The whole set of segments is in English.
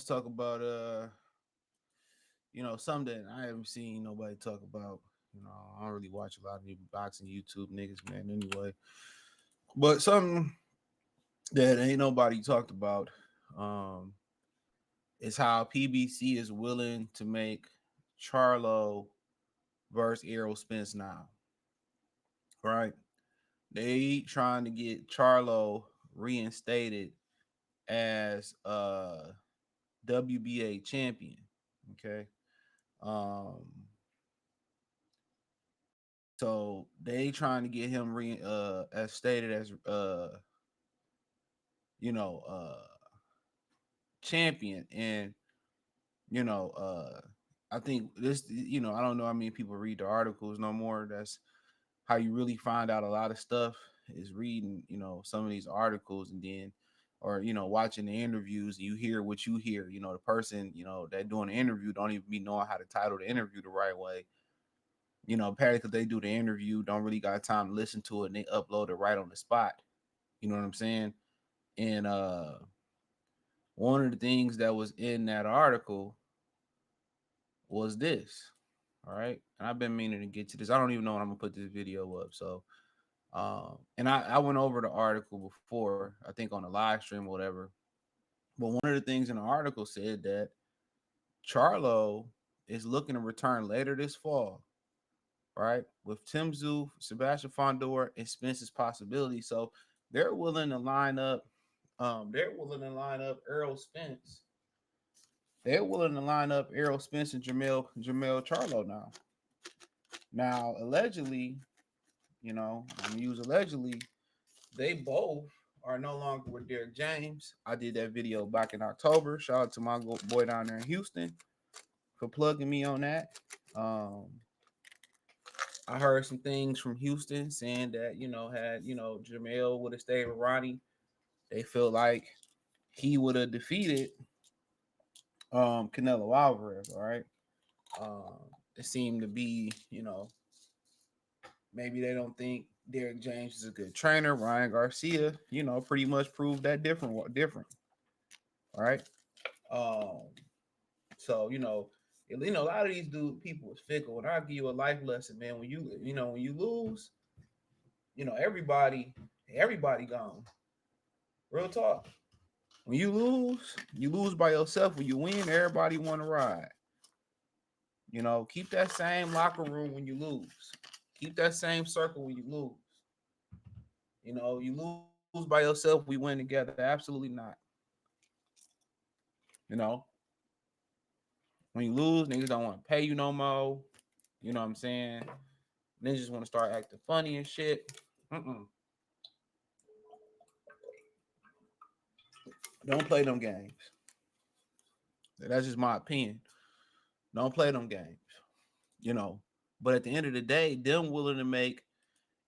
let's talk about something I haven't seen nobody talk about. I don't really watch a lot of boxing YouTube niggas, man, anyway. But something that ain't nobody talked about um is how PBC is willing to make Charlo versus Errol Spence now. Right? They trying to get Charlo reinstated as WBA champion. Okay. Um so they trying to get him as stated as you know uh champion. And you know I think this, I don't know how many people read the articles no more. That's how you really find out a lot of stuff, is reading, some of these articles, and then or watching the interviews. You hear what you hear. The person, that doing the interview don't even be knowing how to title the interview the right way. Apparently because they do the interview, don't really got time to listen to it, and they upload it right on the spot. You know what I'm saying? And one of the things that was in that article was this. All right. And I've been meaning to get to this. I don't even know when I'm gonna put this video up. So and I went over the article before, I think on the live stream or whatever. But one of the things in the article said that Charlo is looking to return later this fall, right? With Tim Zoo, Sebastian Fondor, and Spence's possibility. So they're willing to line up. They're willing to line up Errol Spence. They're willing to line up Errol Spence and Jermell Charlo now. Now, allegedly, I'm gonna use allegedly, they both are no longer with Derek James. I did that video back in October. Shout out to my boy down there in Houston for plugging me on that. Um, I heard some things from Houston saying that, had, Jermell would have stayed with Ronnie, they feel like he would have defeated Canelo Alvarez, all right? It seemed to be, maybe they don't think Derek James is a good trainer. Ryan Garcia, pretty much proved that different. All right. Um, so a lot of these people is fickle, and I'll give you a life lesson, man. When you lose, everybody gone. Real talk. When you lose by yourself. When you win, everybody want to ride. Keep that same locker room when you lose. Keep that same circle when you lose. You lose by yourself, we win together. Absolutely not. You know, when you lose, niggas don't want to pay you no more. You know what I'm saying? Niggas just want to start acting funny and shit. Mm-mm. Don't play them games. That's just my opinion. Don't play them games. You know. But at the end of the day, them willing to make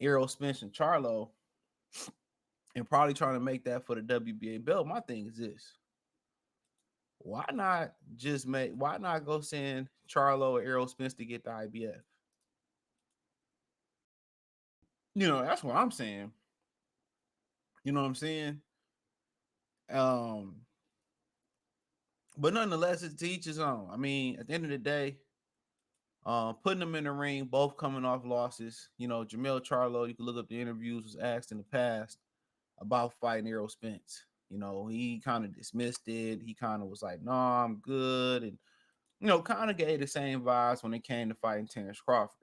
Errol Spence and Charlo and probably trying to make that for the WBA belt. My thing is this. Why not go send Charlo or Errol Spence to get the IBF? That's what I'm saying. You know what I'm saying? Um, but nonetheless, it's to each his own. I mean, at the end of the day, putting them in the ring, both coming off losses. Jermell Charlo, you can look up the interviews, was asked in the past about fighting Errol Spence. He kind of dismissed it. He kind of was like, "No, I'm good," and kind of gave the same vibes when it came to fighting Terrence Crawford.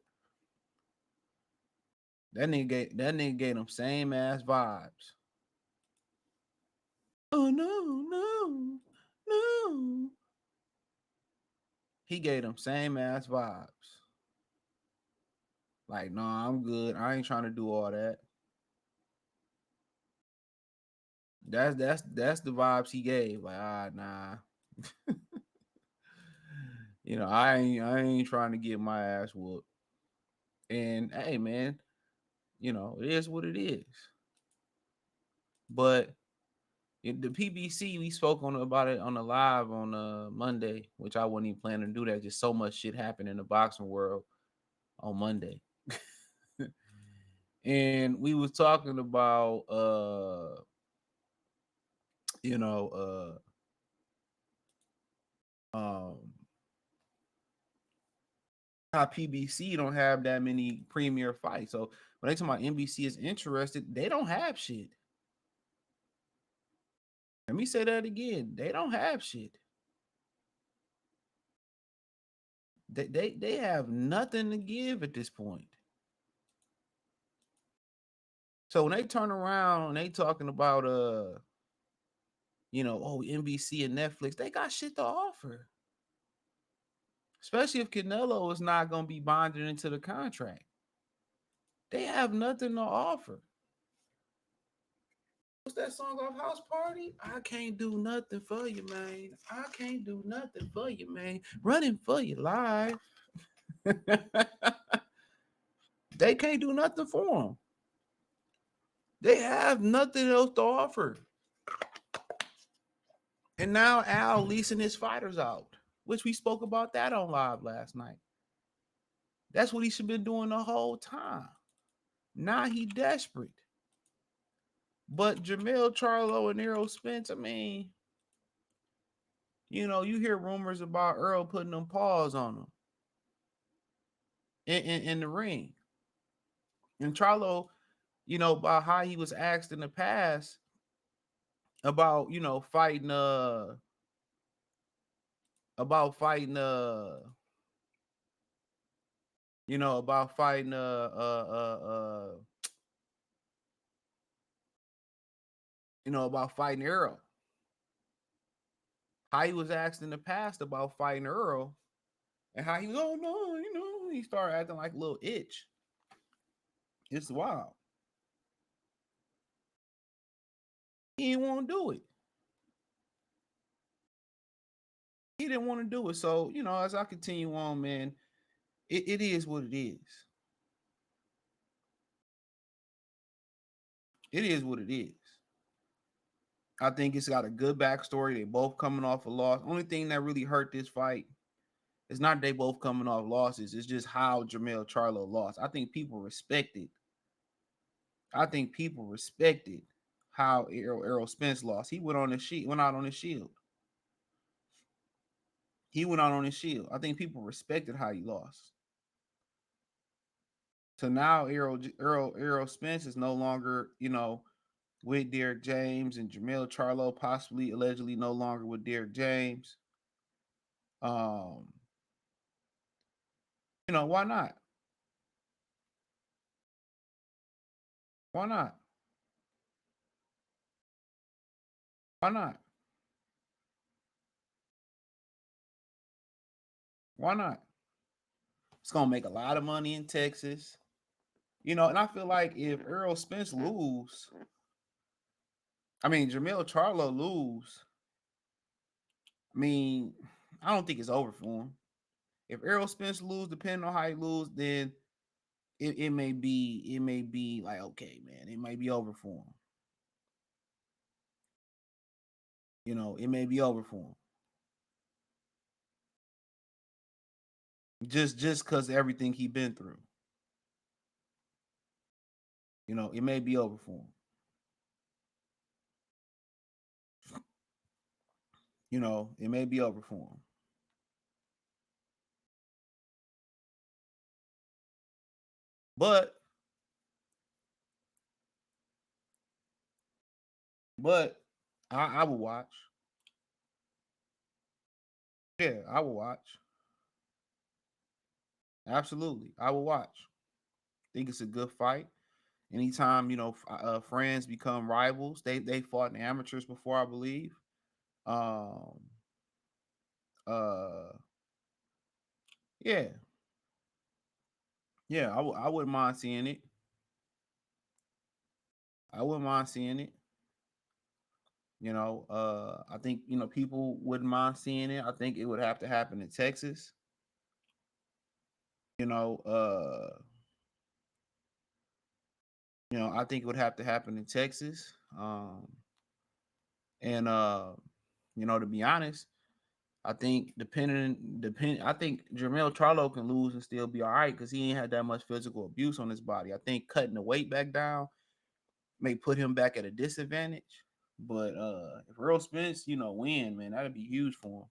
That nigga gave them same ass vibes. Oh no, no, no. He gave them same ass vibes. Like, no, I'm good. I ain't trying to do all that. That's the vibes he gave. Like, nah. I ain't trying to get my ass whooped. And hey, man, it is what it is. But in the PBC, we spoke about it on the live on Monday, which I wasn't even planning to do that. Just so much shit happened in the boxing world on Monday. And we was talking about you know, Um, how PBC don't have that many premier fights. So when they talk about NBC is interested, they don't have shit. Let me say that again. They don't have shit. They have nothing to give at this point. So when they turn around and they talking about oh NBC and Netflix, they got shit to offer. Especially if Canelo is not gonna be bonded into the contract. They have nothing to offer. What's that song off House Party? I can't do nothing for you, man. I can't do nothing for you, man. Running for your life. They can't do nothing for them. They have nothing else to offer. And now Al leasing his fighters out, which we spoke about that on live last night. That's what he should been doing the whole time. Now he desperate. But Jermell, Charlo, and Errol Spence, I mean, you hear rumors about Errol putting them paws on them in the ring. And Charlo, about how he was asked in the past about, fighting about fighting about fighting about fighting Errol. How he was asked in the past about fighting Errol and how he was, oh no, he started acting like a little itch. It's wild. He didn't want to do it. He didn't want to do it. So, as I continue on, man, it is what it is. It is what it is. I think it's got a good backstory. They both coming off a loss. Only thing that really hurt this fight is not they both coming off losses. It's just how Jermell Charlo lost. I think people respected. I think people respected how Errol Spence lost. He went out on his shield. He went out on his shield. I think people respected how he lost. So now Errol Spence is no longer, with Derek James, and Jermell Charlo possibly allegedly no longer with Derek James. Um, why not? Why not? Why not? Why not? It's gonna make a lot of money in Texas. And I feel like if Errol Spence lose, Jermell Charlo lose, I mean, I don't think it's over for him. If Errol Spence lose, depending on how he lose, then it may be like, okay, man, it might be over for him. It may be over for him. Just because everything he been through. It may be over for him. It may be over for him. But but I will watch. Yeah, I will watch. Absolutely, I will watch. Think it's a good fight. Anytime friends become rivals, they fought in amateurs before, I believe. Um, uh, yeah, yeah, I wouldn't mind seeing it. I wouldn't mind seeing it. I think people wouldn't mind seeing it. I think it would have to happen in Texas. You know, uh, I think it would have to happen in Texas. And to be honest, I think I think Jermell Charlo can lose and still be all right because he ain't had that much physical abuse on his body. I think cutting the weight back down may put him back at a disadvantage. But if Errol Spence, win, man, that'd be huge for him.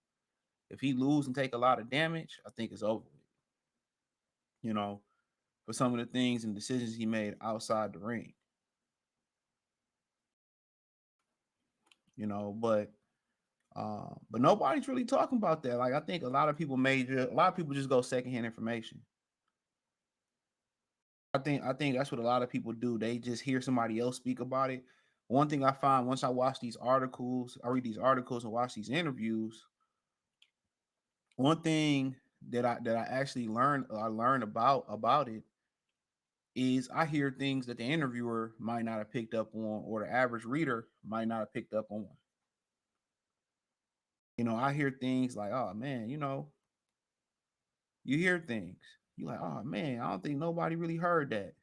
If he lose and take a lot of damage, I think it's over with. You know, for some of the things and decisions he made outside the ring. You know, but nobody's really talking about that. Like I think a lot of people just go secondhand information. I think that's what a lot of people do. They just hear somebody else speak about it. One thing I find once I read these articles and watch these interviews. One thing that I actually learned about it is I hear things that the interviewer might not have picked up on, or the average reader might not have picked up on. I hear things like, "Oh man, you hear things. You like, oh man, I don't think nobody really heard that."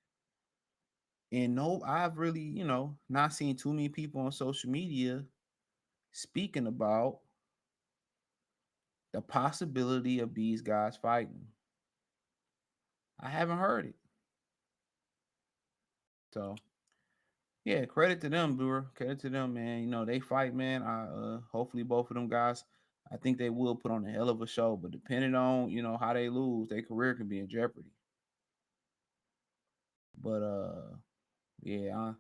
And no, I've really, not seen too many people on social media speaking about the possibility of these guys fighting. I haven't heard it. So yeah, credit to them, Brewer. Credit to them, man. They fight, man. I hopefully both of them guys, I think they will put on a hell of a show. But depending on, how they lose, their career can be in jeopardy. But yeah,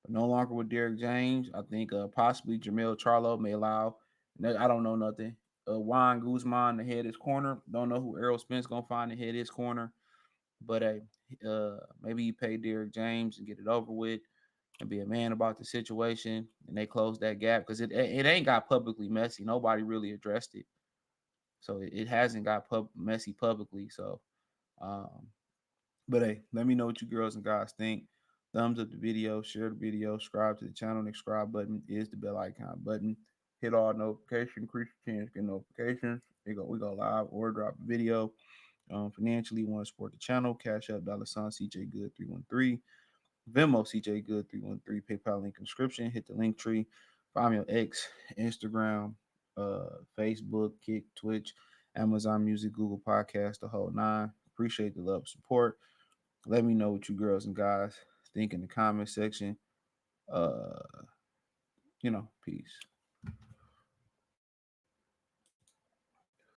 no longer with Derek James. I think possibly Jermell Charlo may allow. I don't know nothing. Juan Guzman to head his corner. Don't know who Errol Spence gonna find to head his corner. But maybe you pay Derek James and get it over with, and be a man about the situation, and they close that gap because it ain't got publicly messy. Nobody really addressed it, so it hasn't got messy publicly. So, um, but hey, let me know what you girls and guys think. Thumbs up the video, share the video, subscribe to the channel. The subscribe button is the bell icon button. Hit all notifications, increase your chance to get notifications. We go live or drop a video. Financially, want to support the channel? Cash App $ CJ Good 313. Venmo CJ Good 313. PayPal link in description. Hit the link tree. Find me on X, Instagram, Facebook, Kick, Twitch, Amazon Music, Google Podcast, the whole nine. Appreciate the love, support. Let me know what you girls and guys think in the comment section. Peace.